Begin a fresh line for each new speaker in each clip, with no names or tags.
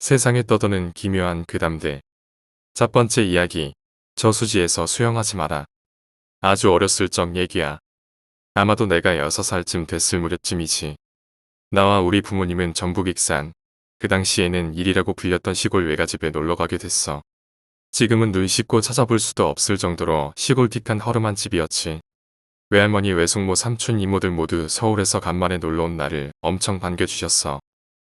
세상에 떠도는 기묘한 괴담들. 첫 번째 이야기. 저수지에서 수영하지 마라. 아주 어렸을 적 얘기야. 아마도 내가 6살쯤 됐을 무렵쯤이지. 나와 우리 부모님은 전북 익산, 그 당시에는 일이라고 불렸던 시골 외가집에 놀러가게 됐어. 지금은 눈 씻고 찾아볼 수도 없을 정도로 시골틱한 허름한 집이었지. 외할머니, 외숙모, 삼촌, 이모들 모두 서울에서 간만에 놀러온 나를 엄청 반겨주셨어.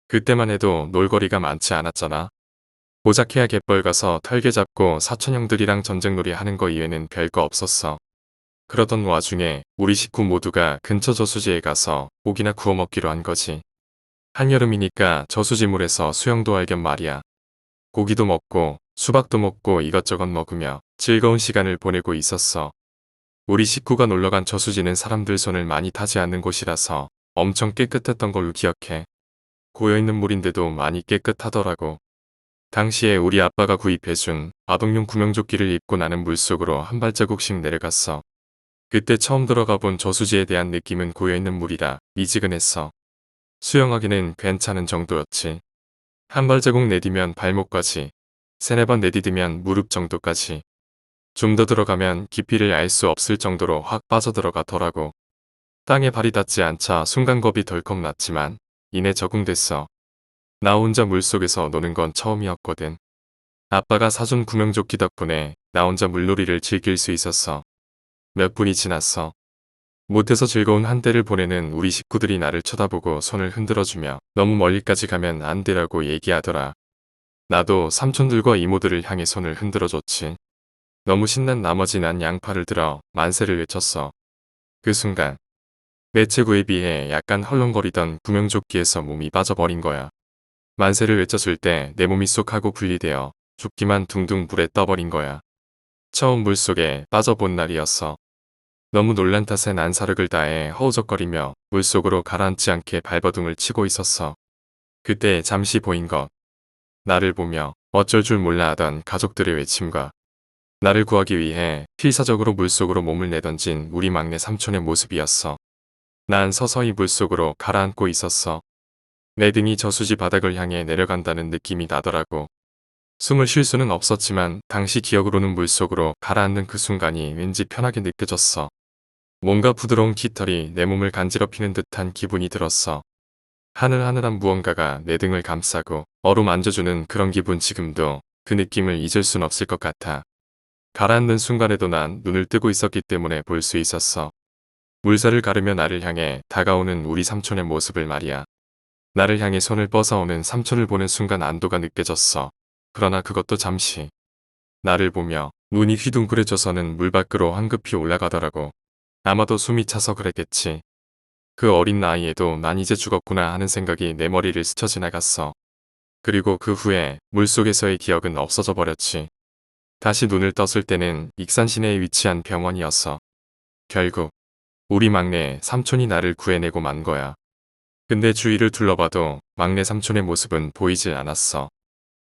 그때만 해도 놀거리가 많지 않았잖아. 보자케야 갯벌 가서 털개 잡고 사촌형들이랑 전쟁놀이 하는 거 이외는 별거 없었어. 그러던 와중에 우리 식구 모두가 근처 저수지에 가서 고기나 구워 먹기로 한 거지. 한여름이니까 저수지물에서 수영도 할 겸 말이야. 고기도 먹고 수박도 먹고 이것저것 먹으며 즐거운 시간을 보내고 있었어. 우리 식구가 놀러간 저수지는 사람들 손을 많이 타지 않는 곳이라서 엄청 깨끗했던 걸로 기억해. 고여있는 물인데도 많이 깨끗하더라고. 당시에 우리 아빠가 구입해준 아동용 구명조끼를 입고 나는 물속으로 한 발자국씩 내려갔어. 그때 처음 들어가 본 저수지에 대한 느낌은 고여있는 물이라 미지근했어. 수영하기는 괜찮은 정도였지. 한 발자국 내디면 발목까지, 세네 번 내디디면 무릎 정도까지. 좀 더 들어가면 깊이를 알 수 없을 정도로 확 빠져들어가더라고. 땅에 발이 닿지 않자 순간 겁이 덜컥 났지만 이내 적응됐어. 나 혼자 물속에서 노는 건 처음이었거든. 아빠가 사준 구명조끼 덕분에 나 혼자 물놀이를 즐길 수 있었어. 몇 분이 지났어. 못해서 즐거운 한때를 보내는 우리 식구들이 나를 쳐다보고 손을 흔들어주며 너무 멀리까지 가면 안 되라고 얘기하더라. 나도 삼촌들과 이모들을 향해 손을 흔들어줬지. 너무 신난 나머지 난 양팔을 들어 만세를 외쳤어. 그 순간 내 체구에 비해 약간 헐렁거리던 구명조끼에서 몸이 빠져버린 거야. 만세를 외쳤을 때 내 몸이 쏙 하고 분리되어 죽기만 둥둥 불에 떠버린 거야. 처음 물속에 빠져본 날이었어. 너무 놀란 탓에 난 사력을 다해 허우적거리며 물속으로 가라앉지 않게 발버둥을 치고 있었어. 그때 잠시 보인 것. 나를 보며 어쩔 줄 몰라 하던 가족들의 외침과 나를 구하기 위해 필사적으로 물속으로 몸을 내던진 우리 막내 삼촌의 모습이었어. 난 서서히 물속으로 가라앉고 있었어. 내 등이 저수지 바닥을 향해 내려간다는 느낌이 나더라고. 숨을 쉴 수는 없었지만 당시 기억으로는 물속으로 가라앉는 그 순간이 왠지 편하게 느껴졌어. 뭔가 부드러운 깃털이 내 몸을 간지럽히는 듯한 기분이 들었어. 하늘하늘한 무언가가 내 등을 감싸고 어루만져주는 그런 기분, 지금도 그 느낌을 잊을 순 없을 것 같아. 가라앉는 순간에도 난 눈을 뜨고 있었기 때문에 볼 수 있었어. 물살을 가르며 나를 향해 다가오는 우리 삼촌의 모습을 말이야. 나를 향해 손을 뻗어오는 삼촌을 보는 순간 안도가 느껴졌어. 그러나 그것도 잠시. 나를 보며 눈이 휘둥그레져서는 물 밖으로 황급히 올라가더라고. 아마도 숨이 차서 그랬겠지. 그 어린 나이에도 난 이제 죽었구나 하는 생각이 내 머리를 스쳐 지나갔어. 그리고 그 후에 물속에서의 기억은 없어져 버렸지. 다시 눈을 떴을 때는 익산 시내에 위치한 병원이었어. 결국 우리 막내 삼촌이 나를 구해내고 만 거야. 근데 주위를 둘러봐도 막내 삼촌의 모습은 보이질 않았어.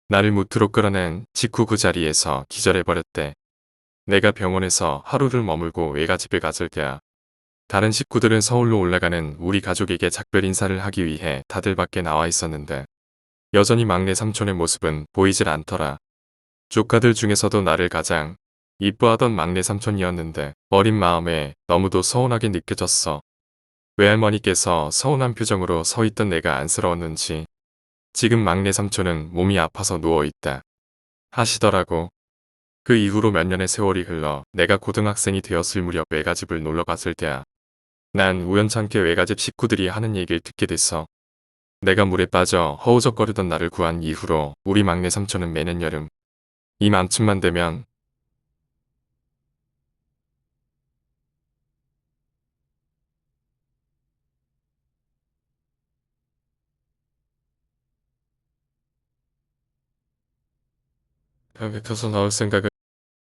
나를 무트로 끌어낸 직후 그 자리에서 기절해버렸대. 내가 병원에서 하루를 머물고 외가집에 갔을 때야. 다른 식구들은 서울로 올라가는 우리 가족에게 작별 인사를 하기 위해 다들 밖에 나와 있었는데 여전히 막내 삼촌의 모습은 보이질 않더라. 조카들 중에서도 나를 가장 이뻐하던 막내 삼촌이었는데 어린 마음에 너무도 서운하게 느껴졌어. 외할머니께서 서운한 표정으로 서 있던 내가 안쓰러웠는지 지금 막내 삼촌은 몸이 아파서 누워있다 하시더라고. 그 이후로 몇 년의 세월이 흘러 내가 고등학생이 되었을 무렵 외가집을 놀러 갔을 때야. 난 우연찮게 외가집 식구들이 하는 얘기를 듣게 됐어. 내가 물에 빠져 허우적거리던 나를 구한 이후로 우리 막내 삼촌은 매년 여름 이맘쯤만 되면 뱉어서 나올 생각을.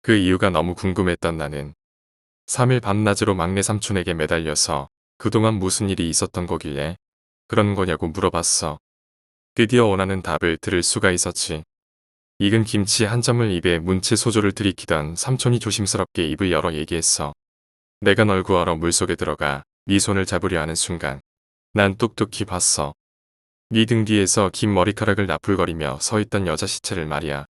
그 이유가 너무 궁금했던 나는 3일 밤낮으로 막내 삼촌에게 매달려서 그동안 무슨 일이 있었던 거길래 그런 거냐고 물어봤어. 드디어 원하는 답을 들을 수가 있었지. 익은 김치 한 점을 입에 문채 소조를 들이키던 삼촌이 조심스럽게 입을 열어 얘기했어. 내가 널 구하러 물속에 들어가 네 손을 잡으려 하는 순간 난 똑똑히 봤어. 네 등 뒤에서 긴 머리카락을 나풀거리며 서있던 여자 시체를 말이야.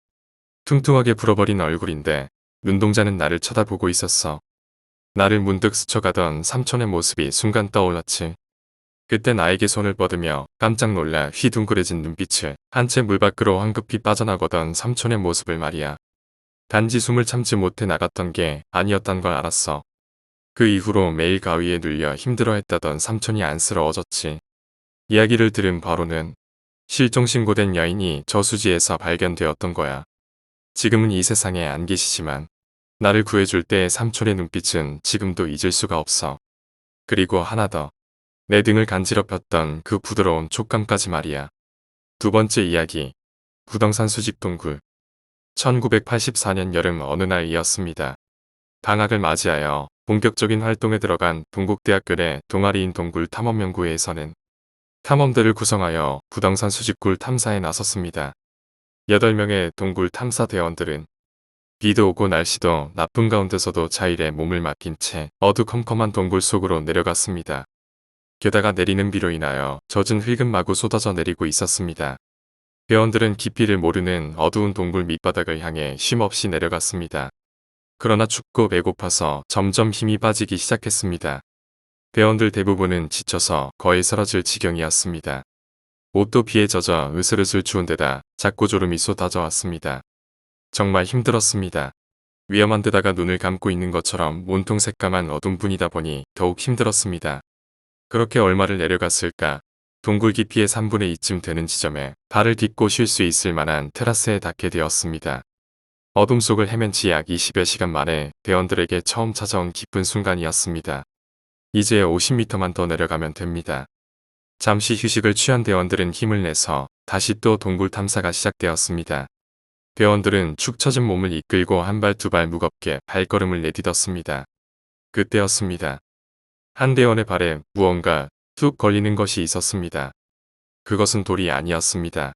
퉁퉁하게 불어버린 얼굴인데 눈동자는 나를 쳐다보고 있었어. 나를 문득 스쳐가던 삼촌의 모습이 순간 떠올랐지. 그때 나에게 손을 뻗으며 깜짝 놀라 휘둥그레진 눈빛을 한 채 물 밖으로 황급히 빠져나가던 삼촌의 모습을 말이야. 단지 숨을 참지 못해 나갔던 게 아니었단 걸 알았어. 그 이후로 매일 가위에 눌려 힘들어했다던 삼촌이 안쓰러워졌지. 이야기를 들은 바로는 실종 신고된 여인이 저수지에서 발견되었던 거야. 지금은 이 세상에 안 계시지만 나를 구해줄 때의 삼촌의 눈빛은 지금도 잊을 수가 없어. 그리고 하나 더. 내 등을 간지럽혔던 그 부드러운 촉감까지 말이야. 두 번째 이야기. 부동산 수집 동굴. 1984년 여름 어느 날이었습니다. 방학을 맞이하여 본격적인 활동에 들어간 동국대학교 내 동아리인 동굴 탐험연구회에서는 탐험대를 구성하여 부동산 수집굴 탐사에 나섰습니다. 8명의 동굴 탐사 대원들은 비도 오고 날씨도 나쁜 가운데서도 자일에 몸을 맡긴 채 어두컴컴한 동굴 속으로 내려갔습니다. 게다가 내리는 비로 인하여 젖은 흙은 마구 쏟아져 내리고 있었습니다. 대원들은 깊이를 모르는 어두운 동굴 밑바닥을 향해 쉼없이 내려갔습니다. 그러나 춥고 배고파서 점점 힘이 빠지기 시작했습니다. 대원들 대부분은 지쳐서 거의 쓰러질 지경이었습니다. 옷도 비에 젖어 으슬으슬 추운 데다 작고 졸음이 쏟아져 왔습니다. 정말 힘들었습니다. 위험한 데다가 눈을 감고 있는 것처럼 온통 새까만 어둠 뿐이다 보니 더욱 힘들었습니다. 그렇게 얼마를 내려갔을까? 동굴 깊이의 3분의 2쯤 되는 지점에 발을 딛고 쉴 수 있을 만한 테라스에 닿게 되었습니다. 어둠 속을 헤맨 지 약 20여 시간 만에 대원들에게 처음 찾아온 기쁜 순간이었습니다. 이제 50m만 더 내려가면 됩니다. 잠시 휴식을 취한 대원들은 힘을 내서 다시 또 동굴 탐사가 시작되었습니다. 대원들은 축 처진 몸을 이끌고 한 발 두 발 무겁게 발걸음을 내딛었습니다. 그때였습니다. 한 대원의 발에 무언가 툭 걸리는 것이 있었습니다. 그것은 돌이 아니었습니다.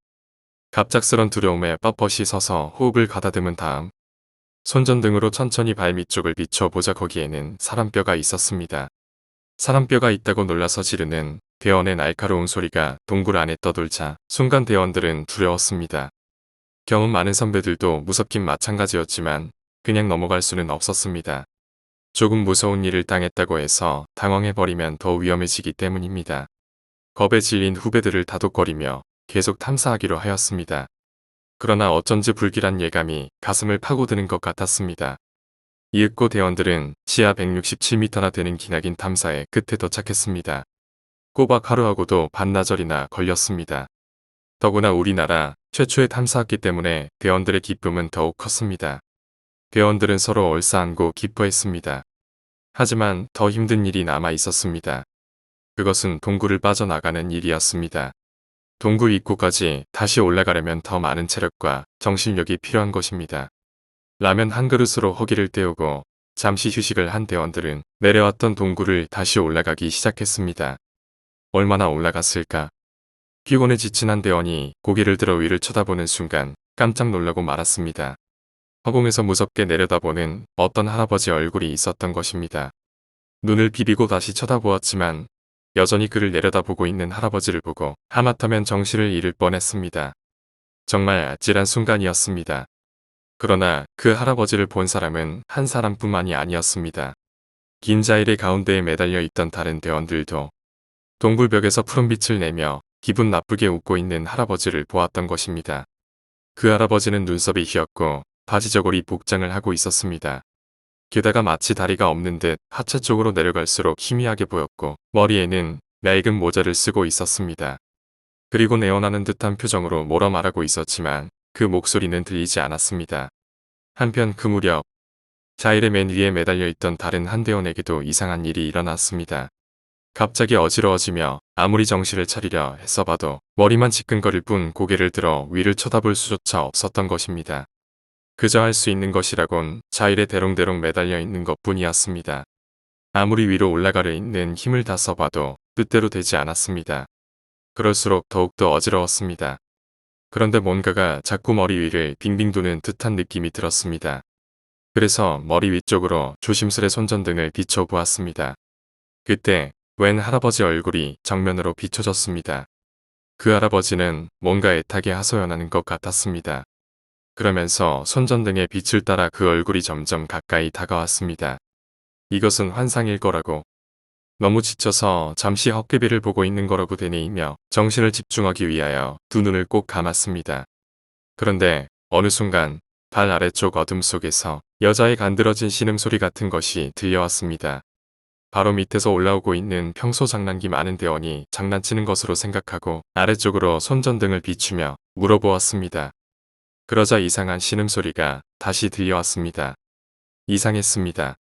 갑작스런 두려움에 뻣뻣이 서서 호흡을 가다듬은 다음 손전등으로 천천히 발 밑쪽을 비춰보자. 거기에는 사람뼈가 있었습니다. 사람뼈가 있다고 놀라서 지르는 대원의 날카로운 소리가 동굴 안에 떠돌자 순간 대원들은 두려웠습니다. 경험 많은 선배들도 무섭긴 마찬가지였지만 그냥 넘어갈 수는 없었습니다. 조금 무서운 일을 당했다고 해서 당황해버리면 더 위험해지기 때문입니다. 겁에 질린 후배들을 다독거리며 계속 탐사하기로 하였습니다. 그러나 어쩐지 불길한 예감이 가슴을 파고드는 것 같았습니다. 이윽고 대원들은 지하 167m나 되는 기나긴 탐사의 끝에 도착했습니다. 꼬박 하루하고도 반나절이나 걸렸습니다. 더구나 우리나라 최초의 탐사였기 때문에 대원들의 기쁨은 더욱 컸습니다. 대원들은 서로 얼싸안고 기뻐했습니다. 하지만 더 힘든 일이 남아 있었습니다. 그것은 동굴을 빠져나가는 일이었습니다. 동굴 입구까지 다시 올라가려면 더 많은 체력과 정신력이 필요한 것입니다. 라면 한 그릇으로 허기를 때우고 잠시 휴식을 한 대원들은 내려왔던 동굴을 다시 올라가기 시작했습니다. 얼마나 올라갔을까? 피곤에 지친 한 대원이 고개를 들어 위를 쳐다보는 순간 깜짝 놀라고 말았습니다. 허공에서 무섭게 내려다보는 어떤 할아버지 얼굴이 있었던 것입니다. 눈을 비비고 다시 쳐다보았지만 여전히 그를 내려다보고 있는 할아버지를 보고 하마터면 정신을 잃을 뻔했습니다. 정말 아찔한 순간이었습니다. 그러나 그 할아버지를 본 사람은 한 사람뿐만이 아니었습니다. 긴 자일의 가운데에 매달려 있던 다른 대원들도 동굴벽에서 푸른빛을 내며 기분 나쁘게 웃고 있는 할아버지를 보았던 것입니다. 그 할아버지는 눈썹이 휘었고 바지저고리 복장을 하고 있었습니다. 게다가 마치 다리가 없는 듯 하체 쪽으로 내려갈수록 희미하게 보였고 머리에는 낡은 모자를 쓰고 있었습니다. 그리고 내어나는 듯한 표정으로 뭐라 말하고 있었지만 그 목소리는 들리지 않았습니다. 한편 그 무렵 자일의 맨 위에 매달려 있던 다른 한 대원에게도 이상한 일이 일어났습니다. 갑자기 어지러워지며 아무리 정신을 차리려 애써봐도 머리만 지끈거릴 뿐 고개를 들어 위를 쳐다볼 수조차 없었던 것입니다. 그저 할 수 있는 것이라곤 자일에 대롱대롱 매달려 있는 것뿐이었습니다. 아무리 위로 올라가려 있는 힘을 다 써봐도 뜻대로 되지 않았습니다. 그럴수록 더욱더 어지러웠습니다. 그런데 뭔가가 자꾸 머리 위를 빙빙 도는 듯한 느낌이 들었습니다. 그래서 머리 위쪽으로 조심스레 손전등을 비춰보았습니다. 그때 웬 할아버지 얼굴이 정면으로 비춰졌습니다. 그 할아버지는 뭔가 애타게 하소연하는 것 같았습니다. 그러면서 손전등의 빛을 따라 그 얼굴이 점점 가까이 다가왔습니다. 이것은 환상일 거라고. 너무 지쳐서 잠시 헛개비를 보고 있는 거라고 되뇌이며 정신을 집중하기 위하여 두 눈을 꼭 감았습니다. 그런데 어느 순간 발 아래쪽 어둠 속에서 여자의 간드러진 신음소리 같은 것이 들려왔습니다. 바로 밑에서 올라오고 있는 평소 장난기 많은 대원이 장난치는 것으로 생각하고 아래쪽으로 손전등을 비추며 물어보았습니다. 그러자 이상한 신음소리가 다시 들려왔습니다. 이상했습니다.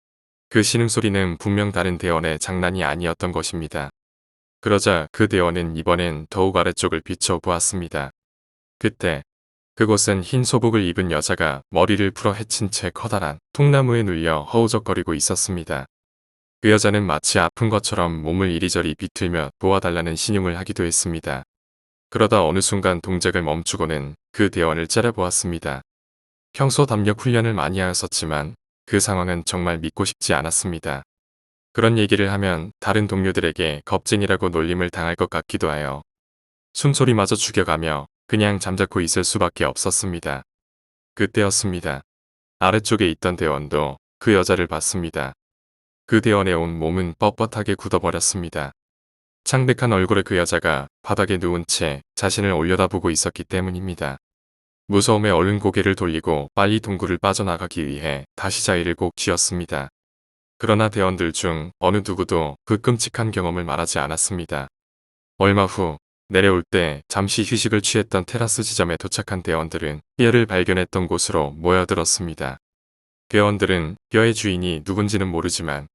그 신음소리는 분명 다른 대원의 장난이 아니었던 것입니다. 그러자 그 대원은 이번엔 더욱 아래쪽을 비춰보았습니다. 그때 그곳은 흰 소복을 입은 여자가 머리를 풀어 헤친 채 커다란 통나무에 눌려 허우적거리고 있었습니다. 그 여자는 마치 아픈 것처럼 몸을 이리저리 비틀며 도와달라는 신용을 하기도 했습니다. 그러다 어느 순간 동작을 멈추고는 그 대원을 째려보았습니다. 평소 담력 훈련을 많이 하였었지만 그 상황은 정말 믿고 싶지 않았습니다. 그런 얘기를 하면 다른 동료들에게 겁쟁이라고 놀림을 당할 것 같기도 하여 숨소리마저 죽여가며 그냥 잠자코 있을 수밖에 없었습니다. 그때였습니다. 아래쪽에 있던 대원도 그 여자를 봤습니다. 그 대원의 온 몸은 뻣뻣하게 굳어버렸습니다. 창백한 얼굴의 그 여자가 바닥에 누운 채 자신을 올려다보고 있었기 때문입니다. 무서움에 얼른 고개를 돌리고 빨리 동굴을 빠져나가기 위해 다시 자리를 꼭 쥐었습니다. 그러나 대원들 중 어느 누구도 그 끔찍한 경험을 말하지 않았습니다. 얼마 후 내려올 때 잠시 휴식을 취했던 테라스 지점에 도착한 대원들은 뼈를 발견했던 곳으로 모여들었습니다. 대원들은 뼈의 주인이 누군지는 모르지만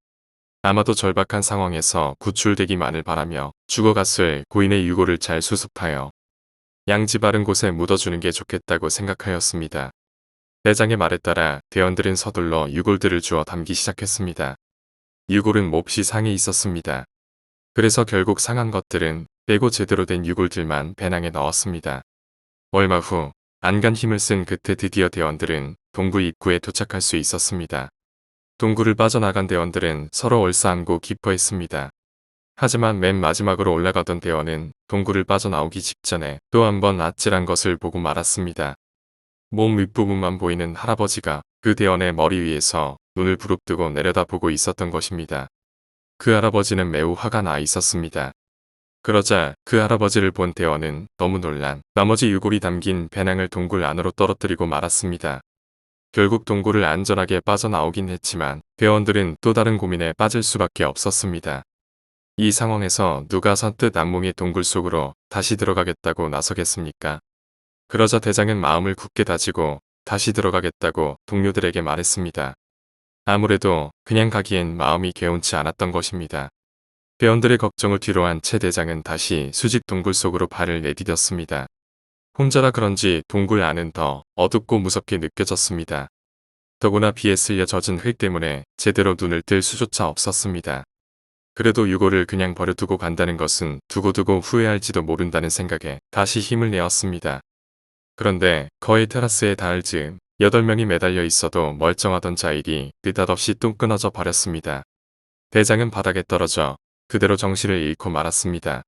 아마도 절박한 상황에서 구출되기만을 바라며 죽어갔을 고인의 유골을 잘 수습하여 양지 바른 곳에 묻어주는 게 좋겠다고 생각하였습니다. 대장의 말에 따라 대원들은 서둘러 유골들을 주워 담기 시작했습니다. 유골은 몹시 상해 있었습니다. 그래서 결국 상한 것들은 빼고 제대로 된 유골들만 배낭에 넣었습니다. 얼마 후 안간 힘을 쓴 그때 드디어 대원들은 동굴 입구에 도착할 수 있었습니다. 동굴을 빠져나간 대원들은 서로 얼싸안고 기뻐했습니다. 하지만 맨 마지막으로 올라가던 대원은 동굴을 빠져나오기 직전에 또 한 번 아찔한 것을 보고 말았습니다. 몸 윗부분만 보이는 할아버지가 그 대원의 머리 위에서 눈을 부릅뜨고 내려다보고 있었던 것입니다. 그 할아버지는 매우 화가 나 있었습니다. 그러자 그 할아버지를 본 대원은 너무 놀란 나머지 유골이 담긴 배낭을 동굴 안으로 떨어뜨리고 말았습니다. 결국 동굴을 안전하게 빠져나오긴 했지만 대원들은 또 다른 고민에 빠질 수밖에 없었습니다. 이 상황에서 누가 선뜻 악몽의 동굴 속으로 다시 들어가겠다고 나서겠습니까? 그러자 대장은 마음을 굳게 다지고 다시 들어가겠다고 동료들에게 말했습니다. 아무래도 그냥 가기엔 마음이 개운치 않았던 것입니다. 대원들의 걱정을 뒤로한 채 대장은 다시 수직 동굴 속으로 발을 내디뎠습니다. 혼자라 그런지 동굴 안은 더 어둡고 무섭게 느껴졌습니다. 더구나 비에 쓸려 젖은 흙 때문에 제대로 눈을 뜰 수조차 없었습니다. 그래도 유골을 그냥 버려두고 간다는 것은 두고두고 후회할지도 모른다는 생각에 다시 힘을 내었습니다. 그런데 거의 테라스에 닿을 즈음 8명이 매달려 있어도 멀쩡하던 자일이 느닷없이 뚝 끊어져 버렸습니다. 대장은 바닥에 떨어져 그대로 정신을 잃고 말았습니다.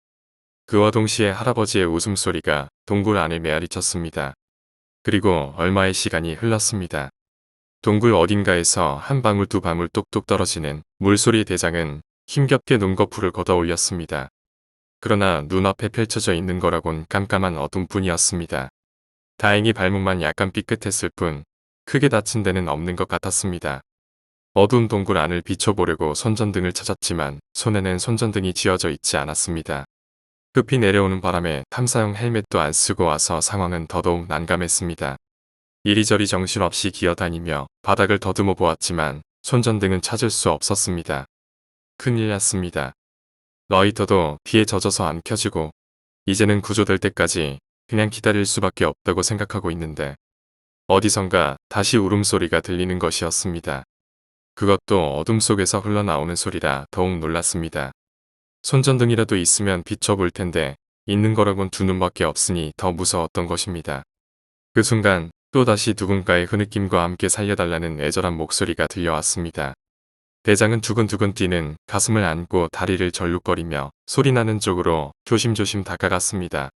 그와 동시에 할아버지의 웃음소리가 동굴 안을 메아리쳤습니다. 그리고 얼마의 시간이 흘렀습니다. 동굴 어딘가에서 한 방울 두 방울 똑똑 떨어지는 물소리의 대장은 힘겹게 눈꺼풀을 걷어 올렸습니다. 그러나 눈앞에 펼쳐져 있는 거라곤 깜깜한 어둠뿐이었습니다. 다행히 발목만 약간 삐끗했을 뿐 크게 다친 데는 없는 것 같았습니다. 어두운 동굴 안을 비춰보려고 손전등을 찾았지만 손에는 손전등이 쥐어져 있지 않았습니다. 급히 내려오는 바람에 탐사용 헬멧도 안 쓰고 와서 상황은 더더욱 난감했습니다. 이리저리 정신없이 기어다니며 바닥을 더듬어 보았지만 손전등은 찾을 수 없었습니다. 큰일 났습니다. 라이터도 비에 젖어서 안 켜지고 이제는 구조될 때까지 그냥 기다릴 수밖에 없다고 생각하고 있는데 어디선가 다시 울음소리가 들리는 것이었습니다. 그것도 어둠 속에서 흘러나오는 소리라 더욱 놀랐습니다. 손전등이라도 있으면 비춰볼 텐데 있는 거라곤 두 눈밖에 없으니 더 무서웠던 것입니다. 그 순간 또다시 누군가의 흐느낌과 함께 살려달라는 애절한 목소리가 들려왔습니다. 대장은 두근두근 뛰는 가슴을 안고 다리를 절룩거리며 소리나는 쪽으로 조심조심 다가갔습니다.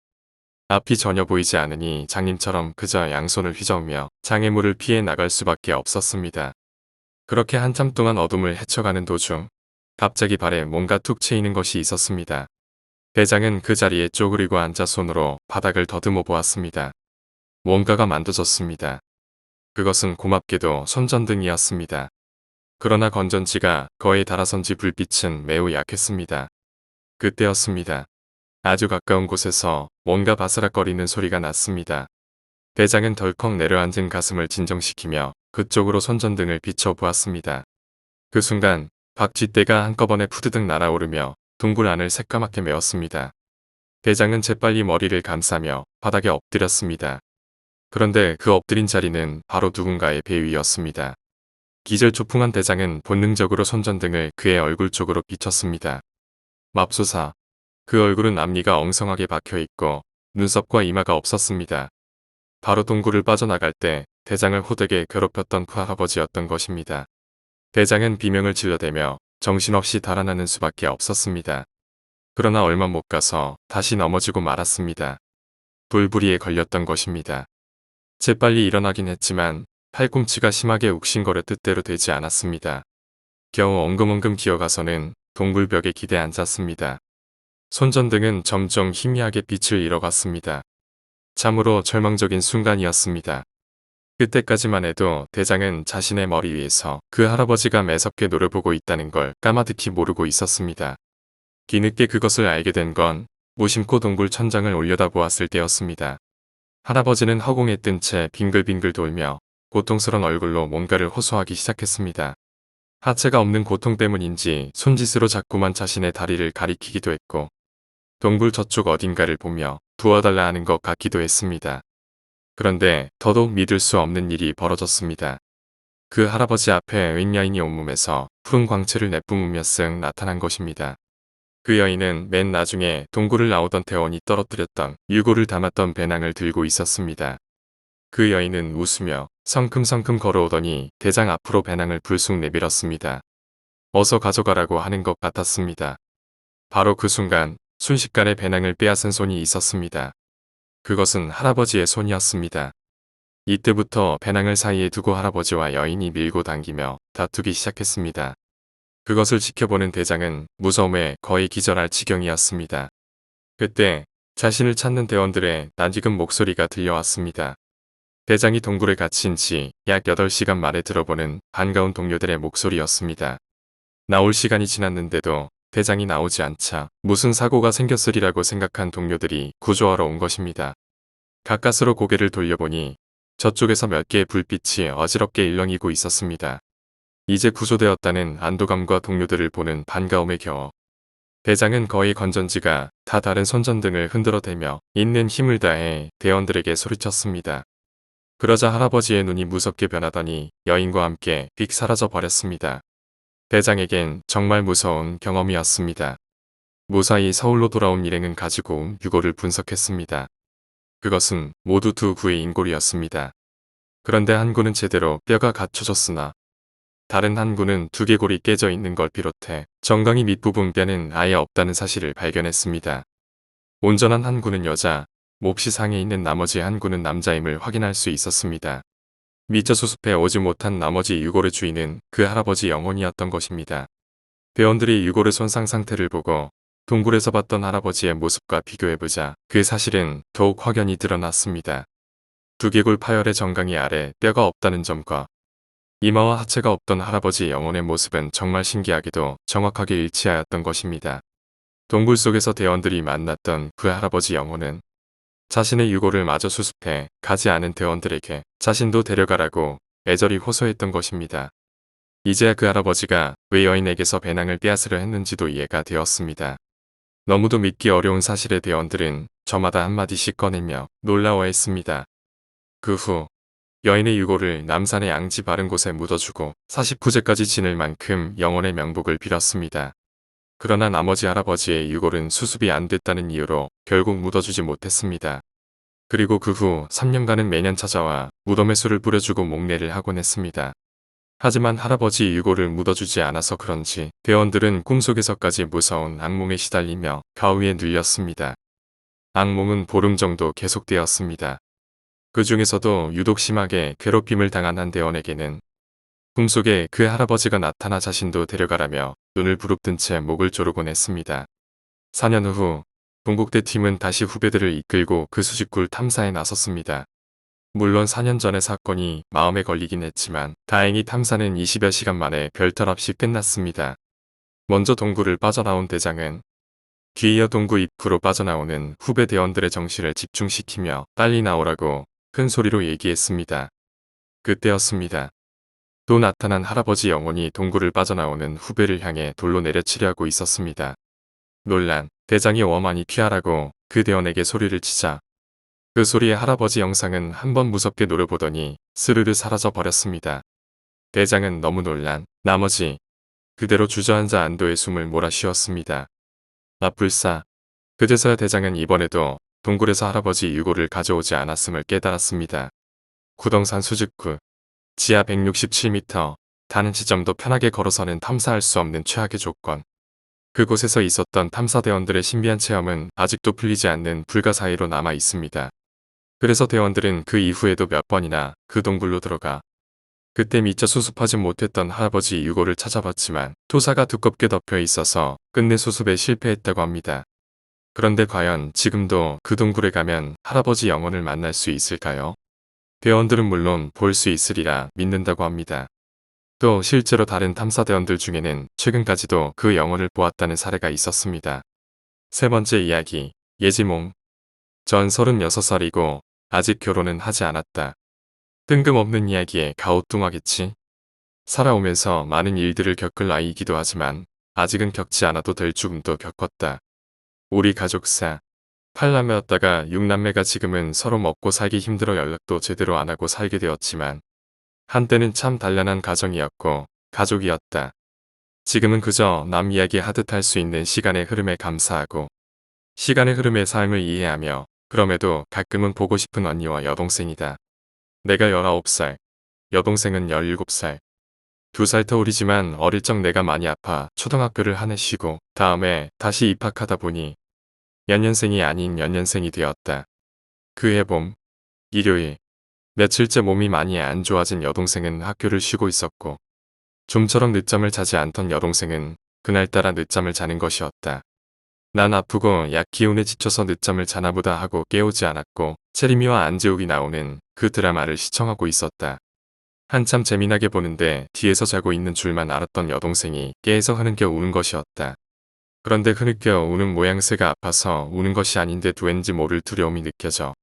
앞이 전혀 보이지 않으니 장님처럼 그저 양손을 휘저으며 장애물을 피해 나갈 수밖에 없었습니다. 그렇게 한참 동안 어둠을 헤쳐가는 도중 갑자기 발에 뭔가 툭 치이는 것이 있었습니다. 대장은 그 자리에 쪼그리고 앉아 손으로 바닥을 더듬어 보았습니다. 뭔가가 만져졌습니다. 그것은 고맙게도 손전등이었습니다. 그러나 건전지가 거의 닳아선지 불빛은 매우 약했습니다. 그때였습니다. 아주 가까운 곳에서 뭔가 바스락거리는 소리가 났습니다. 대장은 덜컥 내려앉은 가슴을 진정시키며 그쪽으로 손전등을 비춰보았습니다. 그 순간 박쥐떼가 한꺼번에 푸드득 날아오르며 동굴 안을 새까맣게 메웠습니다. 대장은 재빨리 머리를 감싸며 바닥에 엎드렸습니다. 그런데 그 엎드린 자리는 바로 누군가의 배 위였습니다. 기절초풍한 대장은 본능적으로 손전등을 그의 얼굴 쪽으로 비췄습니다. 맙소사. 그 얼굴은 앞니가 엉성하게 박혀있고 눈썹과 이마가 없었습니다. 바로 동굴을 빠져나갈 때 대장을 호되게 괴롭혔던 그 할아버지였던 것입니다. 대장은 비명을 질러대며 정신없이 달아나는 수밖에 없었습니다. 그러나 얼마 못 가서 다시 넘어지고 말았습니다. 돌부리에 걸렸던 것입니다. 재빨리 일어나긴 했지만 팔꿈치가 심하게 욱신거려 뜻대로 되지 않았습니다. 겨우 엉금엉금 기어가서는 동굴벽에 기대 앉았습니다. 손전등은 점점 희미하게 빛을 잃어갔습니다. 참으로 절망적인 순간이었습니다. 그때까지만 해도 대장은 자신의 머리 위에서 그 할아버지가 매섭게 노려보고 있다는 걸 까마득히 모르고 있었습니다. 뒤늦게 그것을 알게 된 건 무심코 동굴 천장을 올려다보았을 때였습니다. 할아버지는 허공에 뜬 채 빙글빙글 돌며 고통스러운 얼굴로 뭔가를 호소하기 시작했습니다. 하체가 없는 고통 때문인지 손짓으로 자꾸만 자신의 다리를 가리키기도 했고 동굴 저쪽 어딘가를 보며 도와달라 하는 것 같기도 했습니다. 그런데 더더욱 믿을 수 없는 일이 벌어졌습니다. 그 할아버지 앞에 웬 여인이 온몸에서 푸른 광채를 내뿜으며 쓱 나타난 것입니다. 그 여인은 맨 나중에 동굴을 나오던 대원이 떨어뜨렸던 유골을 담았던 배낭을 들고 있었습니다. 그 여인은 웃으며 성큼성큼 걸어오더니 대장 앞으로 배낭을 불쑥 내밀었습니다. 어서 가져가라고 하는 것 같았습니다. 바로 그 순간 순식간에 배낭을 빼앗은 손이 있었습니다. 그것은 할아버지의 손이었습니다. 이때부터 배낭을 사이에 두고 할아버지와 여인이 밀고 당기며 다투기 시작했습니다. 그것을 지켜보는 대장은 무서움에 거의 기절할 지경이었습니다. 그때 자신을 찾는 대원들의 낯익은 목소리가 들려왔습니다. 대장이 동굴에 갇힌 지 약 8시간 만에 들어보는 반가운 동료들의 목소리였습니다. 나올 시간이 지났는데도 대장이 나오지 않자 무슨 사고가 생겼으리라고 생각한 동료들이 구조하러 온 것입니다. 가까스로 고개를 돌려보니 저쪽에서 몇 개의 불빛이 어지럽게 일렁이고 있었습니다. 이제 구조되었다는 안도감과 동료들을 보는 반가움에 겨워 대장은 거의 건전지가 다 다른 손전등을 흔들어대며 있는 힘을 다해 대원들에게 소리쳤습니다. 그러자 할아버지의 눈이 무섭게 변하더니 여인과 함께 휙 사라져 버렸습니다. 대장에겐 정말 무서운 경험이었습니다. 무사히 서울로 돌아온 일행은 가지고 온 유골을 분석했습니다. 그것은 모두 두 구의 인골이었습니다. 그런데 한 구는 제대로 뼈가 갖춰졌으나 다른 한 구는 두개골이 깨져 있는 걸 비롯해 정강이 밑부분 뼈는 아예 없다는 사실을 발견했습니다. 온전한 한 구는 여자, 몹시 상에 있는 나머지 한 구는 남자임을 확인할 수 있었습니다. 미처 수습해 오지 못한 나머지 유골의 주인은 그 할아버지 영혼이었던 것입니다. 대원들이 유골의 손상 상태를 보고 동굴에서 봤던 할아버지의 모습과 비교해보자 그 사실은 더욱 확연히 드러났습니다. 두개골 파열의 정강이 아래 뼈가 없다는 점과 이마와 하체가 없던 할아버지 영혼의 모습은 정말 신기하게도 정확하게 일치하였던 것입니다. 동굴 속에서 대원들이 만났던 그 할아버지 영혼은 자신의 유골을 마저 수습해 가지 않은 대원들에게 자신도 데려가라고 애절히 호소했던 것입니다. 이제야 그 할아버지가 왜 여인에게서 배낭을 빼앗으려 했는지도 이해가 되었습니다. 너무도 믿기 어려운 사실의 대원들은 저마다 한마디씩 꺼내며 놀라워했습니다. 그 후 여인의 유골을 남산의 양지 바른 곳에 묻어주고 49제까지 지낼 만큼 영혼의 명복을 빌었습니다. 그러나 나머지 할아버지의 유골은 수습이 안 됐다는 이유로 결국 묻어주지 못했습니다. 그리고 그 후 3년간은 매년 찾아와 무덤에 술을 뿌려주고 목례를 하곤 했습니다. 하지만 할아버지 유골을 묻어주지 않아서 그런지 대원들은 꿈속에서까지 무서운 악몽에 시달리며 가위에 눌렸습니다. 악몽은 보름 정도 계속되었습니다. 그 중에서도 유독 심하게 괴롭힘을 당한 한 대원에게는 꿈속에 그 할아버지가 나타나 자신도 데려가라며 눈을 부릅뜬 채 목을 조르곤 했습니다. 4년 후 동국대 팀은 다시 후배들을 이끌고 그 수직굴 탐사에 나섰습니다. 물론 4년 전의 사건이 마음에 걸리긴 했지만 다행히 탐사는 20여 시간 만에 별탈 없이 끝났습니다. 먼저 동굴을 빠져나온 대장은 뒤이어 동굴 입구로 빠져나오는 후배 대원들의 정신을 집중시키며 빨리 나오라고 큰 소리로 얘기했습니다. 그때였습니다. 또 나타난 할아버지 영혼이 동굴을 빠져나오는 후배를 향해 돌로 내려치려 하고 있었습니다. 놀란 대장이 어만이 피하라고 그 대원에게 소리를 치자 그 소리에 할아버지 영상은 한번 무섭게 노려보더니 스르르 사라져 버렸습니다. 대장은 너무 놀란 나머지 그대로 주저앉아 안도의 숨을 몰아쉬었습니다. 나불사. 그제서야 대장은 이번에도 동굴에서 할아버지 유골을 가져오지 않았음을 깨달았습니다. 구덩산 수직구 지하 167m 다른 지점도 편하게 걸어서는 탐사할 수 없는 최악의 조건. 그곳에서 있었던 탐사대원들의 신비한 체험은 아직도 풀리지 않는 불가사의로 남아 있습니다. 그래서 대원들은 그 이후에도 몇 번이나 그 동굴로 들어가 그때 미처 수습하지 못했던 할아버지 유골을 찾아봤지만 토사가 두껍게 덮여 있어서 끝내 수습에 실패했다고 합니다. 그런데 과연 지금도 그 동굴에 가면 할아버지 영혼을 만날 수 있을까요? 대원들은 물론 볼 수 있으리라 믿는다고 합니다. 또 실제로 다른 탐사대원들 중에는 최근까지도 그 영혼을 보았다는 사례가 있었습니다. 세 번째 이야기, 예지몽. 전 36살이고 아직 결혼은 하지 않았다. 뜬금없는 이야기에 가오뚱하겠지. 살아오면서 많은 일들을 겪을 나이이기도 하지만 아직은 겪지 않아도 될 죽음도 겪었다. 우리 가족사. 8남매였다가 6남매가 지금은 서로 먹고 살기 힘들어 연락도 제대로 안 하고 살게 되었지만 한때는 참 단란한 가정이었고 가족이었다. 지금은 그저 남 이야기 하듯 할 수 있는 시간의 흐름에 감사하고 시간의 흐름의 삶을 이해하며 그럼에도 가끔은 보고 싶은 언니와 여동생이다. 내가 19살, 여동생은 17살. 2살 터울이지만 어릴 적 내가 많이 아파 초등학교를 한 해 쉬고 다음에 다시 입학하다 보니 연년생이 아닌 연년생이 되었다. 그해 봄, 일요일, 며칠째 몸이 많이 안 좋아진 여동생은 학교를 쉬고 있었고 좀처럼 늦잠을 자지 않던 여동생은 그날따라 늦잠을 자는 것이었다. 난 아프고 약 기운에 지쳐서 늦잠을 자나보다 하고 깨우지 않았고 체리미와 안재욱이 나오는 그 드라마를 시청하고 있었다. 한참 재미나게 보는데 뒤에서 자고 있는 줄만 알았던 여동생이 깨에서 흐느껴 우는 것이었다. 그런데 흐느껴 우는 모양새가 아파서 우는 것이 아닌데 왠지 모를 두려움이 느껴져.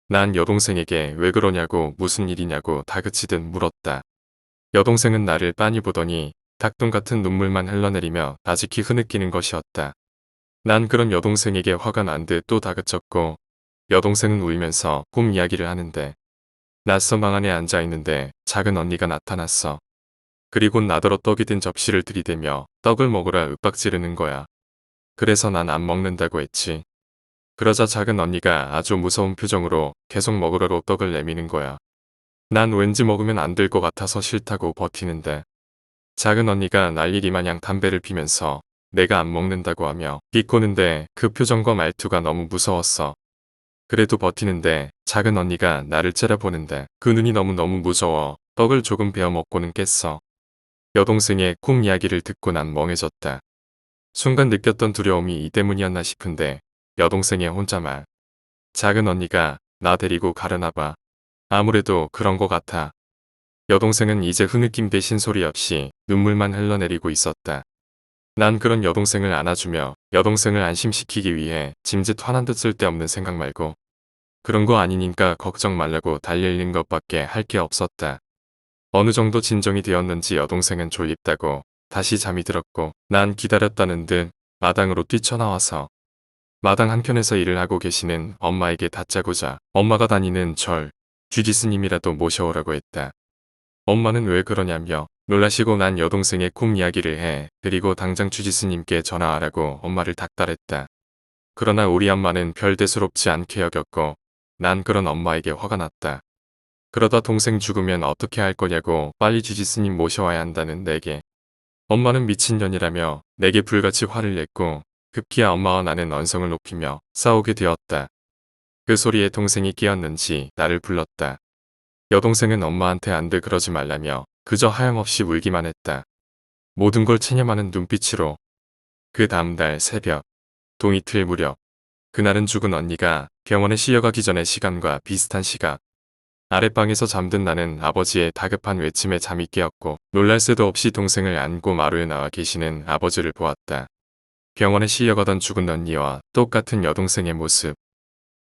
난 여동생에게 왜 그러냐고 무슨 일이냐고 다그치듯 물었다. 여동생은 나를 빤히 보더니 닭똥 같은 눈물만 흘러내리며 아직히 흐느끼는 것이었다. 난 그런 여동생에게 화가 난 듯 또 다그쳤고 여동생은 울면서 꿈 이야기를 하는데 낯선 방 안에 앉아있는데 작은 언니가 나타났어. 그리고 나더러 떡이 든 접시를 들이대며 떡을 먹으라 윽박 지르는 거야. 그래서 난 안 먹는다고 했지. 그러자 작은 언니가 아주 무서운 표정으로 계속 먹으라고 떡을 내미는 거야. 난 왠지 먹으면 안 될 것 같아서 싫다고 버티는데 작은 언니가 난리리 마냥 담배를 피면서 내가 안 먹는다고 하며 비꼬는데 그 표정과 말투가 너무 무서웠어. 그래도 버티는데 작은 언니가 나를 째려보는데 그 눈이 너무너무 무서워 떡을 조금 베어 먹고는 깼어. 여동생의 꿈 이야기를 듣고 난 멍해졌다. 순간 느꼈던 두려움이 이 때문이었나 싶은데 여동생의 혼잣말. 작은 언니가 나 데리고 가려나 봐. 아무래도 그런 것 같아. 여동생은 이제 흐느낌 대신 소리 없이 눈물만 흘러내리고 있었다. 난 그런 여동생을 안아주며 여동생을 안심시키기 위해 짐짓 화난 듯 쓸데없는 생각 말고 그런 거 아니니까 걱정 말라고 달려있는 것밖에 할 게 없었다. 어느 정도 진정이 되었는지 여동생은 졸립다고 다시 잠이 들었고 난 기다렸다는 듯 마당으로 뛰쳐나와서 마당 한켠에서 일을 하고 계시는 엄마에게 다짜고자 엄마가 다니는 절, 주지스님이라도 모셔오라고 했다. 엄마는 왜 그러냐며 놀라시고 난 여동생의 꿈 이야기를 해 그리고 당장 주지스님께 전화하라고 엄마를 닥달했다. 그러나 우리 엄마는 별 대수롭지 않게 여겼고 난 그런 엄마에게 화가 났다. 그러다 동생 죽으면 어떻게 할 거냐고 빨리 주지스님 모셔와야 한다는 내게. 엄마는 미친년이라며 내게 불같이 화를 냈고 급기야 엄마와 나는 언성을 높이며 싸우게 되었다. 그 소리에 동생이 깨었는지 나를 불렀다. 여동생은 엄마한테 안 돼 그러지 말라며 그저 하염없이 울기만 했다. 모든 걸 체념하는 눈빛으로. 그 다음날 새벽, 동이틀 무렵. 그날은 죽은 언니가 병원에 실려가기 전의 시간과 비슷한 시각. 아랫방에서 잠든 나는 아버지의 다급한 외침에 잠이 깨었고 놀랄 새도 없이 동생을 안고 마루에 나와 계시는 아버지를 보았다. 병원에 실려가던 죽은 언니와 똑같은 여동생의 모습.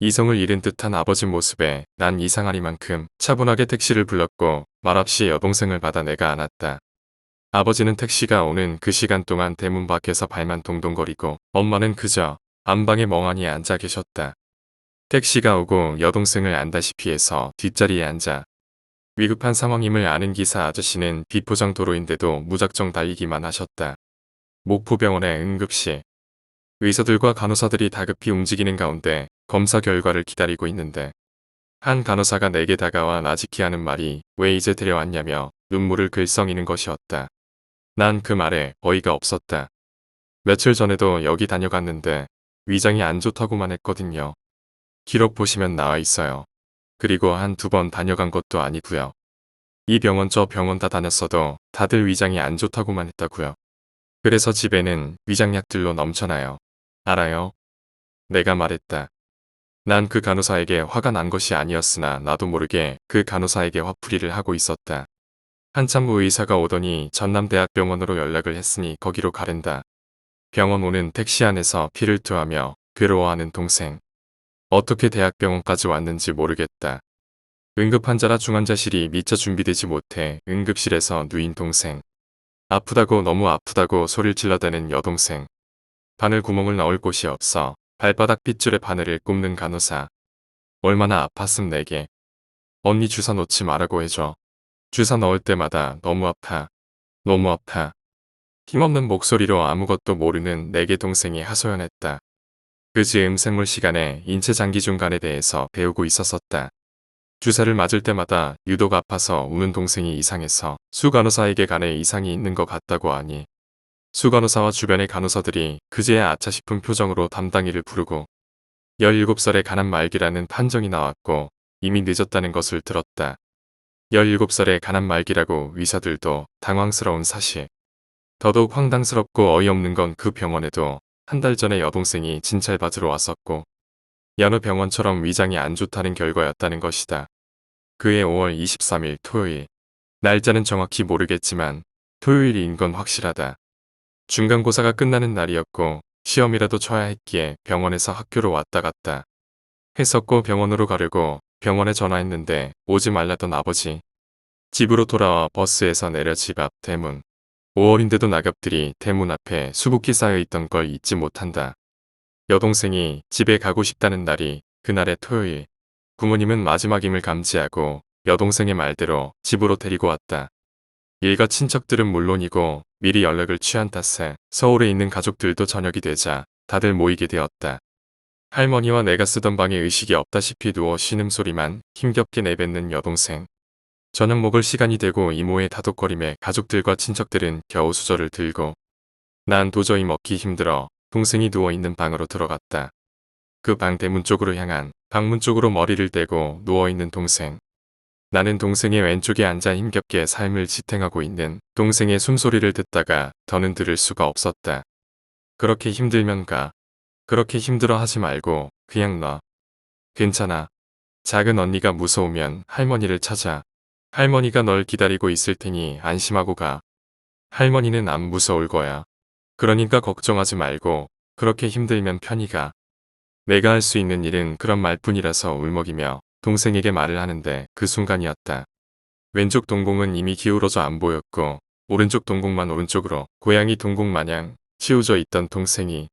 이성을 잃은 듯한 아버지 모습에 난 이상하리만큼 차분하게 택시를 불렀고 말없이 여동생을 받아 내가 안았다. 아버지는 택시가 오는 그 시간 동안 대문 밖에서 발만 동동거리고 엄마는 그저 안방에 멍하니 앉아 계셨다. 택시가 오고 여동생을 안다시피 해서 뒷자리에 앉아 위급한 상황임을 아는 기사 아저씨는 비포장 도로인데도 무작정 달리기만 하셨다. 목포병원의 응급실. 의사들과 간호사들이 다급히 움직이는 가운데 검사 결과를 기다리고 있는데 한 간호사가 내게 다가와 나지키 하는 말이 왜 이제 데려왔냐며 눈물을 글썽이는 것이었다. 난 그 말에 어이가 없었다. 며칠 전에도 여기 다녀갔는데 위장이 안 좋다고만 했거든요. 기록 보시면 나와 있어요. 그리고 한두 번 다녀간 것도 아니고요. 이 병원 저 병원 다 다녔어도 다들 위장이 안 좋다고만 했다고요. 그래서 집에는 위장약들로 넘쳐나요. 알아요? 내가 말했다. 난 그 간호사에게 화가 난 것이 아니었으나 나도 모르게 그 간호사에게 화풀이를 하고 있었다. 한참 후 의사가 오더니 전남대학병원으로 연락을 했으니 거기로 가랜다. 병원 오는 택시 안에서 피를 토하며 괴로워하는 동생. 어떻게 대학병원까지 왔는지 모르겠다. 응급환자라 중환자실이 미처 준비되지 못해 응급실에서 누인 동생. 아프다고 너무 아프다고 소리를 질러대는 여동생. 바늘 구멍을 넣을 곳이 없어 발바닥 핏줄에 바늘을 꼽는 간호사. 얼마나 아팠음 내게. 언니 주사 놓지 말라고 해줘. 주사 넣을 때마다 너무 아파. 너무 아파. 힘없는 목소리로 아무것도 모르는 내게 동생이 하소연했다. 그 즈음 생물 시간에 인체 장기 중간에 대해서 배우고 있었었다. 주사를 맞을 때마다 유독 아파서 우는 동생이 이상해서 수 간호사에게 간에 이상이 있는 것 같다고 하니 수 간호사와 주변의 간호사들이 그제야 아차 싶은 표정으로 담당이를 부르고 17살의 간암 말기라는 판정이 나왔고 이미 늦었다는 것을 들었다. 17살의 간암 말기라고 의사들도 당황스러운 사실. 더더욱 황당스럽고 어이없는 건 그 병원에도 한 달 전에 여동생이 진찰 받으러 왔었고 여느 병원처럼 위장이 안 좋다는 결과였다는 것이다. 그해 5월 23일 토요일. 날짜는 정확히 모르겠지만 토요일인 건 확실하다. 중간고사가 끝나는 날이었고 시험이라도 쳐야 했기에 병원에서 학교로 왔다 갔다 했었고 병원으로 가려고 병원에 전화했는데 오지 말라던 아버지. 집으로 돌아와 버스에서 내려 집 앞 대문. 5월인데도 낙엽들이 대문 앞에 수북히 쌓여있던 걸 잊지 못한다. 여동생이 집에 가고 싶다는 날이 그날의 토요일. 부모님은 마지막임을 감지하고 여동생의 말대로 집으로 데리고 왔다. 일가 친척들은 물론이고 미리 연락을 취한 탓에 서울에 있는 가족들도 저녁이 되자 다들 모이게 되었다. 할머니와 내가 쓰던 방에 의식이 없다시피 누워 신음소리만 힘겹게 내뱉는 여동생. 저녁 먹을 시간이 되고 이모의 다독거림에 가족들과 친척들은 겨우 수저를 들고 난 도저히 먹기 힘들어 동생이 누워있는 방으로 들어갔다. 그 방 대문 쪽으로 향한 방문 쪽으로 머리를 대고 누워있는 동생. 나는 동생의 왼쪽에 앉아 힘겹게 삶을 지탱하고 있는 동생의 숨소리를 듣다가 더는 들을 수가 없었다. 그렇게 힘들면 가. 그렇게 힘들어 하지 말고 그냥 놔. 괜찮아. 작은 언니가 무서우면 할머니를 찾아. 할머니가 널 기다리고 있을 테니 안심하고 가. 할머니는 안 무서울 거야. 그러니까 걱정하지 말고 그렇게 힘들면 편히 가. 내가 할 수 있는 일은 그런 말뿐이라서 울먹이며 동생에게 말을 하는데 그 순간이었다. 왼쪽 동공은 이미 기울어져 안 보였고 오른쪽 동공만 오른쪽으로 고양이 동공 마냥 치우져 있던 동생이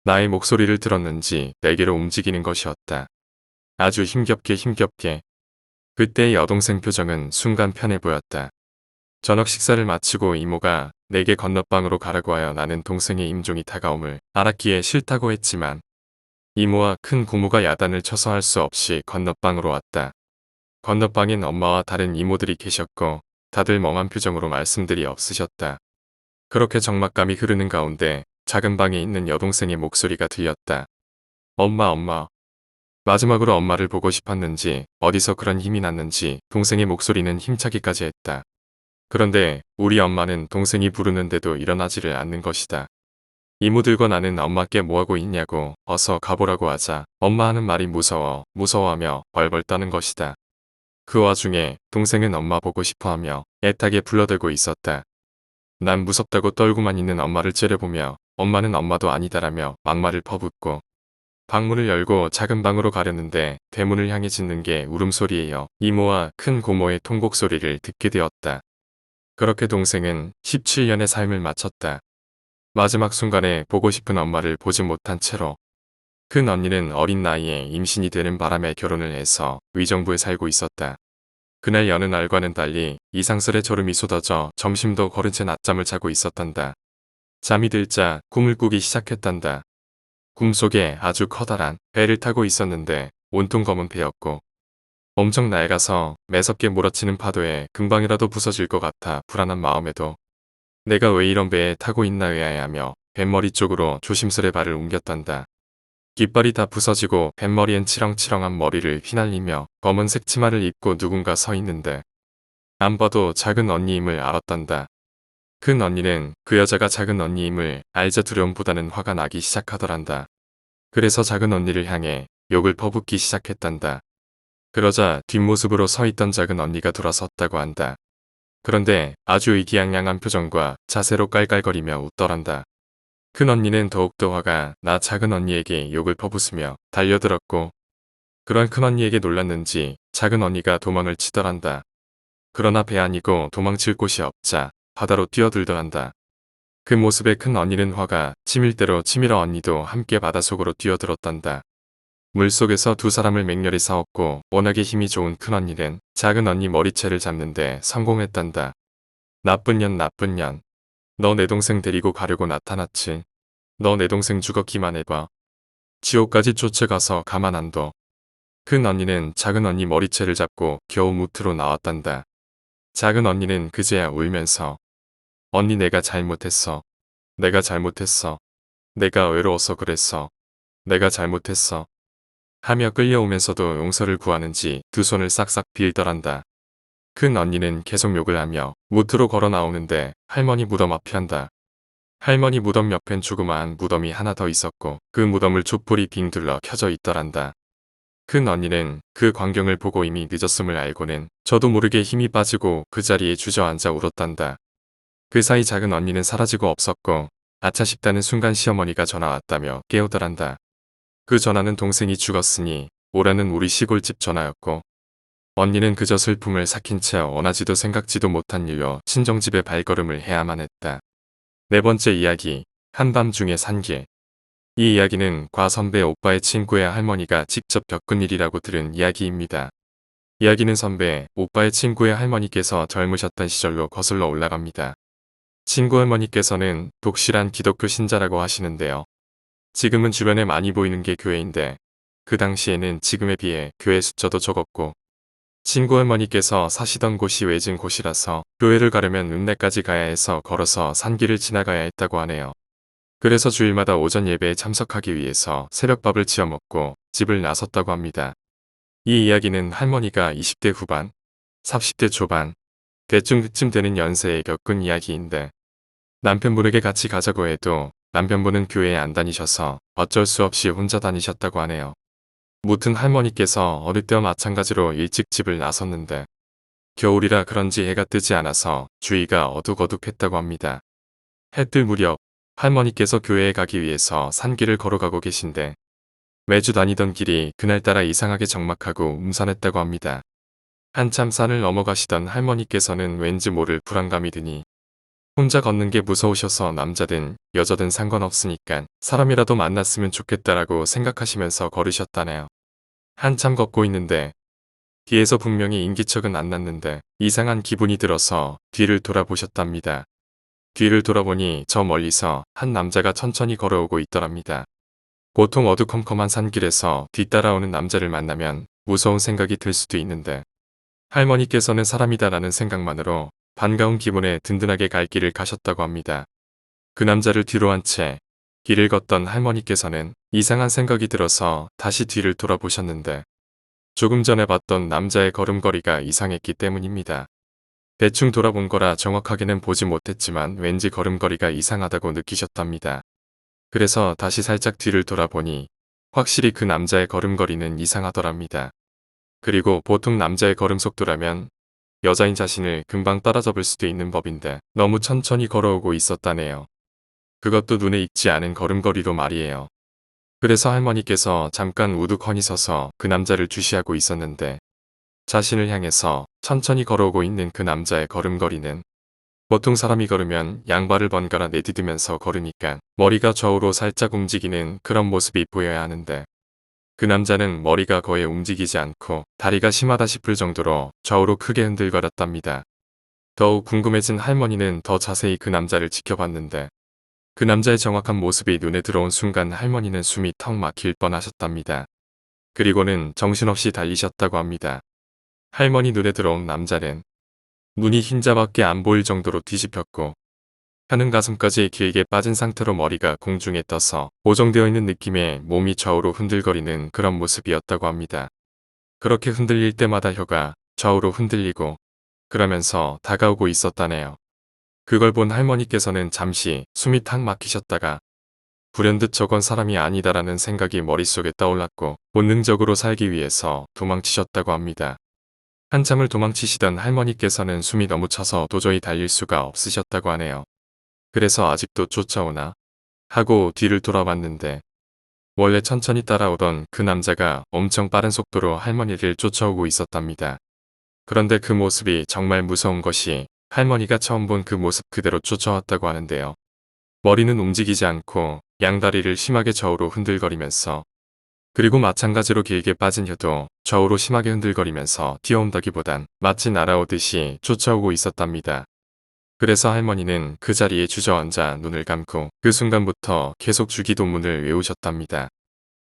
나의 목소리를 들었는지 내게로 움직이는 것이었다. 아주 힘겹게. 그때의 여동생 표정은 순간 편해 보였다. 저녁 식사를 마치고 이모가 내게 건너방으로 가라고 하여 나는 동생의 임종이 다가옴을 알았기에 싫다고 했지만 이모와 큰 고모가 야단을 쳐서 할 수 없이 건너방으로 왔다. 건너방엔 엄마와 다른 이모들이 계셨고 다들 멍한 표정으로 말씀들이 없으셨다. 그렇게 적막감이 흐르는 가운데 작은 방에 있는 여동생의 목소리가 들렸다. 엄마, 엄마. 마지막으로 엄마를 보고 싶었는지 어디서 그런 힘이 났는지 동생의 목소리는 힘차기까지 했다. 그런데 우리 엄마는 동생이 부르는데도 일어나지를 않는 것이다. 이모들과 나는 엄마께 뭐하고 있냐고 어서 가보라고 하자 엄마 하는 말이 무서워 무서워하며 벌벌 떠는 것이다. 그 와중에 동생은 엄마 보고 싶어하며 애타게 불러대고 있었다. 난 무섭다고 떨고만 있는 엄마를 째려보며 엄마는 엄마도 아니다라며 막말을 퍼붓고 방문을 열고 작은 방으로 가려는데 대문을 향해 짖는 게 울음소리예요. 이모와 큰 고모의 통곡 소리를 듣게 되었다. 그렇게 동생은 17년의 삶을 마쳤다. 마지막 순간에 보고 싶은 엄마를 보지 못한 채로 큰 언니는 어린 나이에 임신이 되는 바람에 결혼을 해서 의정부에 살고 있었다. 그날 여느 날과는 달리 이상스레 졸음이 쏟아져 점심도 거른 채 낮잠을 자고 있었단다. 잠이 들자 꿈을 꾸기 시작했단다. 꿈속에 아주 커다란 배를 타고 있었는데 온통 검은 배였고 엄청 낡아서 매섭게 몰아치는 파도에 금방이라도 부서질 것 같아 불안한 마음에도 내가 왜 이런 배에 타고 있나 의아해하며 뱃머리 쪽으로 조심스레 발을 옮겼단다. 깃발이 다 부서지고 뱃머리엔 치렁치렁한 머리를 휘날리며 검은색 치마를 입고 누군가 서 있는데 안 봐도 작은 언니임을 알았단다. 큰 언니는 그 여자가 작은 언니임을 알자 두려움보다는 화가 나기 시작하더란다. 그래서 작은 언니를 향해 욕을 퍼붓기 시작했단다. 그러자 뒷모습으로 서 있던 작은 언니가 돌아섰다고 한다. 그런데 아주 의기양양한 표정과 자세로 깔깔거리며 웃더란다. 큰 언니는 더욱더 화가 나 작은 언니에게 욕을 퍼붓으며 달려들었고 그런 큰 언니에게 놀랐는지 작은 언니가 도망을 치더란다. 그러나 배 아니고 도망칠 곳이 없자 바다로 뛰어들더란다. 그 모습에 큰 언니는 화가 치밀 대로 치밀어 언니도 함께 바닷속으로 뛰어들었단다. 물속에서 두 사람을 맹렬히 싸웠고 워낙에 힘이 좋은 큰 언니는 작은 언니 머리채를 잡는데 성공했단다. 나쁜 년 나쁜 년. 너 내 동생 데리고 가려고 나타났지. 너 내 동생 죽었기만 해봐. 지옥까지 쫓아가서 가만 안 둬. 큰 언니는 작은 언니 머리채를 잡고 겨우 무트로 나왔단다. 작은 언니는 그제야 울면서 언니 내가 잘못했어. 내가 잘못했어. 내가 외로워서 그랬어. 내가 잘못했어. 하며 끌려오면서도 용서를 구하는지 두 손을 싹싹 빌더란다. 큰 언니는 계속 욕을 하며 무트로 걸어 나오는데 할머니 무덤 앞에 한다. 할머니 무덤 옆엔 조그마한 무덤이 하나 더 있었고 그 무덤을 촛불이 빙 둘러 켜져 있더란다. 큰 언니는 그 광경을 보고 이미 늦었음을 알고는 저도 모르게 힘이 빠지고 그 자리에 주저앉아 울었단다. 그 사이 작은 언니는 사라지고 없었고 아차 싶다는 순간 시어머니가 전화 왔다며 깨우더란다. 그 전화는 동생이 죽었으니 오라는 우리 시골집 전화였고 언니는 그저 슬픔을 삭힌 채 원하지도 생각지도 못한 일로 친정집에 발걸음을 해야만 했다. 네 번째 이야기, 한밤중의 산길. 이 이야기는 과 선배 오빠의 친구의 할머니가 직접 겪은 일이라고 들은 이야기입니다. 이야기는 선배, 오빠의 친구의 할머니께서 젊으셨던 시절로 거슬러 올라갑니다. 친구 할머니께서는 독실한 기독교 신자라고 하시는데요. 지금은 주변에 많이 보이는 게 교회인데 그 당시에는 지금에 비해 교회 숫자도 적었고 친구 할머니께서 사시던 곳이 외진 곳이라서 교회를 가려면 읍내까지 가야 해서 걸어서 산길을 지나가야 했다고 하네요. 그래서 주일마다 오전 예배에 참석하기 위해서 새벽밥을 지어 먹고 집을 나섰다고 합니다. 이 이야기는 할머니가 20대 후반, 30대 초반, 대충 그쯤 되는 연세에 겪은 이야기인데 남편분에게 같이 가자고 해도 남편분은 교회에 안 다니셔서 어쩔 수 없이 혼자 다니셨다고 하네요. 무튼 할머니께서 어릴 때와 마찬가지로 일찍 집을 나섰는데 겨울이라 그런지 해가 뜨지 않아서 주위가 어둑어둑했다고 합니다. 해 뜰 무렵 할머니께서 교회에 가기 위해서 산길을 걸어가고 계신데 매주 다니던 길이 그날따라 이상하게 적막하고 음산했다고 합니다. 한참 산을 넘어가시던 할머니께서는 왠지 모를 불안감이 드니 혼자 걷는 게 무서우셔서 남자든 여자든 상관없으니까 사람이라도 만났으면 좋겠다라고 생각하시면서 걸으셨다네요. 한참 걷고 있는데 뒤에서 분명히 인기척은 안 났는데 이상한 기분이 들어서 뒤를 돌아보셨답니다. 뒤를 돌아보니 저 멀리서 한 남자가 천천히 걸어오고 있더랍니다. 보통 어두컴컴한 산길에서 뒤따라오는 남자를 만나면 무서운 생각이 들 수도 있는데 할머니께서는 사람이다라는 생각만으로 반가운 기분에 든든하게 갈 길을 가셨다고 합니다. 그 남자를 뒤로 한 채 길을 걷던 할머니께서는 이상한 생각이 들어서 다시 뒤를 돌아보셨는데 조금 전에 봤던 남자의 걸음걸이가 이상했기 때문입니다. 대충 돌아본 거라 정확하게는 보지 못했지만 왠지 걸음걸이가 이상하다고 느끼셨답니다. 그래서 다시 살짝 뒤를 돌아보니 확실히 그 남자의 걸음걸이는 이상하더랍니다. 그리고 보통 남자의 걸음 속도라면 여자인 자신을 금방 따라잡을 수도 있는 법인데 너무 천천히 걸어오고 있었다네요. 그것도 눈에 익지 않은 걸음걸이로 말이에요. 그래서 할머니께서 잠깐 우두커니 서서 그 남자를 주시하고 있었는데 자신을 향해서 천천히 걸어오고 있는 그 남자의 걸음걸이는 보통 사람이 걸으면 양발을 번갈아 내디디면서 걸으니까 머리가 좌우로 살짝 움직이는 그런 모습이 보여야 하는데 그 남자는 머리가 거의 움직이지 않고 다리가 심하다 싶을 정도로 좌우로 크게 흔들거렸답니다. 더욱 궁금해진 할머니는 더 자세히 그 남자를 지켜봤는데 그 남자의 정확한 모습이 눈에 들어온 순간 할머니는 숨이 턱 막힐 뻔하셨답니다. 그리고는 정신없이 달리셨다고 합니다. 할머니 눈에 들어온 남자는 눈이 흰자밖에 안 보일 정도로 뒤집혔고 혀는 가슴까지 길게 빠진 상태로 머리가 공중에 떠서 고정되어 있는 느낌의 몸이 좌우로 흔들거리는 그런 모습이었다고 합니다. 그렇게 흔들릴 때마다 혀가 좌우로 흔들리고 그러면서 다가오고 있었다네요. 그걸 본 할머니께서는 잠시 숨이 탁 막히셨다가 불현듯 저건 사람이 아니다라는 생각이 머릿속에 떠올랐고 본능적으로 살기 위해서 도망치셨다고 합니다. 한참을 도망치시던 할머니께서는 숨이 너무 차서 도저히 달릴 수가 없으셨다고 하네요. 그래서 아직도 쫓아오나 하고 뒤를 돌아봤는데 원래 천천히 따라오던 그 남자가 엄청 빠른 속도로 할머니를 쫓아오고 있었답니다. 그런데 그 모습이 정말 무서운 것이 할머니가 처음 본 그 모습 그대로 쫓아왔다고 하는데요. 머리는 움직이지 않고 양다리를 심하게 좌우로 흔들거리면서 그리고 마찬가지로 길게 빠진 혀도 좌우로 심하게 흔들거리면서 뛰어온다기보단 마치 날아오듯이 쫓아오고 있었답니다. 그래서 할머니는 그 자리에 주저앉아 눈을 감고 그 순간부터 계속 주기도문을 외우셨답니다.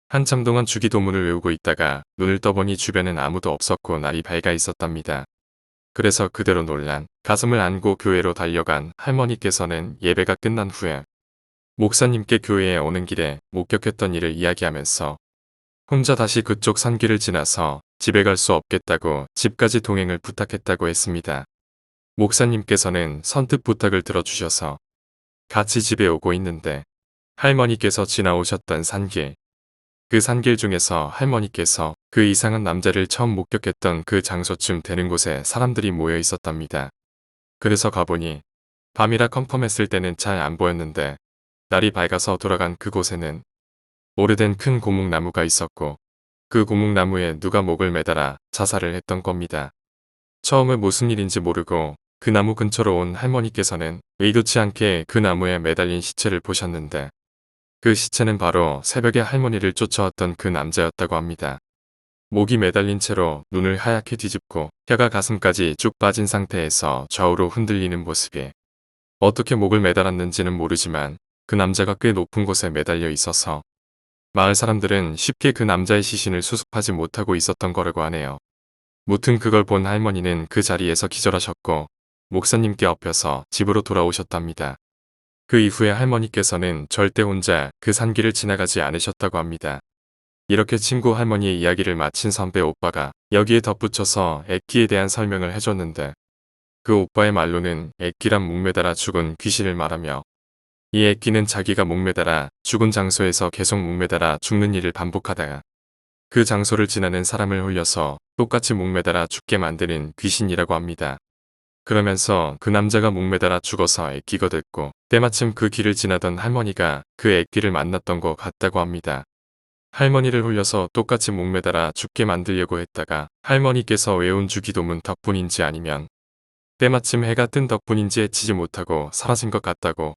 한참 동안 주기도문을 외우고 있다가 눈을 떠보니 주변엔 아무도 없었고 날이 밝아 있었답니다. 그래서 그대로 놀란 가슴을 안고 교회로 달려간 할머니께서는 예배가 끝난 후에 목사님께 교회에 오는 길에 목격했던 일을 이야기하면서 혼자 다시 그쪽 산길을 지나서 집에 갈 수 없겠다고 집까지 동행을 부탁했다고 했습니다. 목사님께서는 선뜻 부탁을 들어주셔서 같이 집에 오고 있는데 할머니께서 지나오셨던 산길, 그 산길 중에서 할머니께서 그 이상한 남자를 처음 목격했던 그 장소쯤 되는 곳에 사람들이 모여 있었답니다. 그래서 가보니 밤이라 컴컴했을 때는 잘 안 보였는데 날이 밝아서 돌아간 그곳에는 오래된 큰 고목나무가 있었고 그 고목나무에 누가 목을 매달아 자살을 했던 겁니다. 처음에 무슨 일인지 모르고 그 나무 근처로 온 할머니께서는 의도치 않게 그 나무에 매달린 시체를 보셨는데 그 시체는 바로 새벽에 할머니를 쫓아왔던 그 남자였다고 합니다. 목이 매달린 채로 눈을 하얗게 뒤집고 혀가 가슴까지 쭉 빠진 상태에서 좌우로 흔들리는 모습에 어떻게 목을 매달았는지는 모르지만 그 남자가 꽤 높은 곳에 매달려 있어서 마을 사람들은 쉽게 그 남자의 시신을 수습하지 못하고 있었던 거라고 하네요. 무튼 그걸 본 할머니는 그 자리에서 기절하셨고 목사님께 엎여서 집으로 돌아오셨답니다. 그 이후에 할머니께서는 절대 혼자 그 산길을 지나가지 않으셨다고 합니다. 이렇게 친구 할머니의 이야기를 마친 선배 오빠가 여기에 덧붙여서 액기에 대한 설명을 해줬는데 그 오빠의 말로는 액기란 목매달아 죽은 귀신을 말하며 이 액기는 자기가 목매달아 죽은 장소에서 계속 목매달아 죽는 일을 반복하다가 그 장소를 지나는 사람을 홀려서 똑같이 목매달아 죽게 만드는 귀신이라고 합니다. 그러면서 그 남자가 목매달아 죽어서 액기가 됐고 때마침 그 길을 지나던 할머니가 그 액기를 만났던 것 같다고 합니다. 할머니를 홀려서 똑같이 목매달아 죽게 만들려고 했다가 할머니께서 외운 주기도문 덕분인지 아니면 때마침 해가 뜬 덕분인지 해치지 못하고 사라진 것 같다고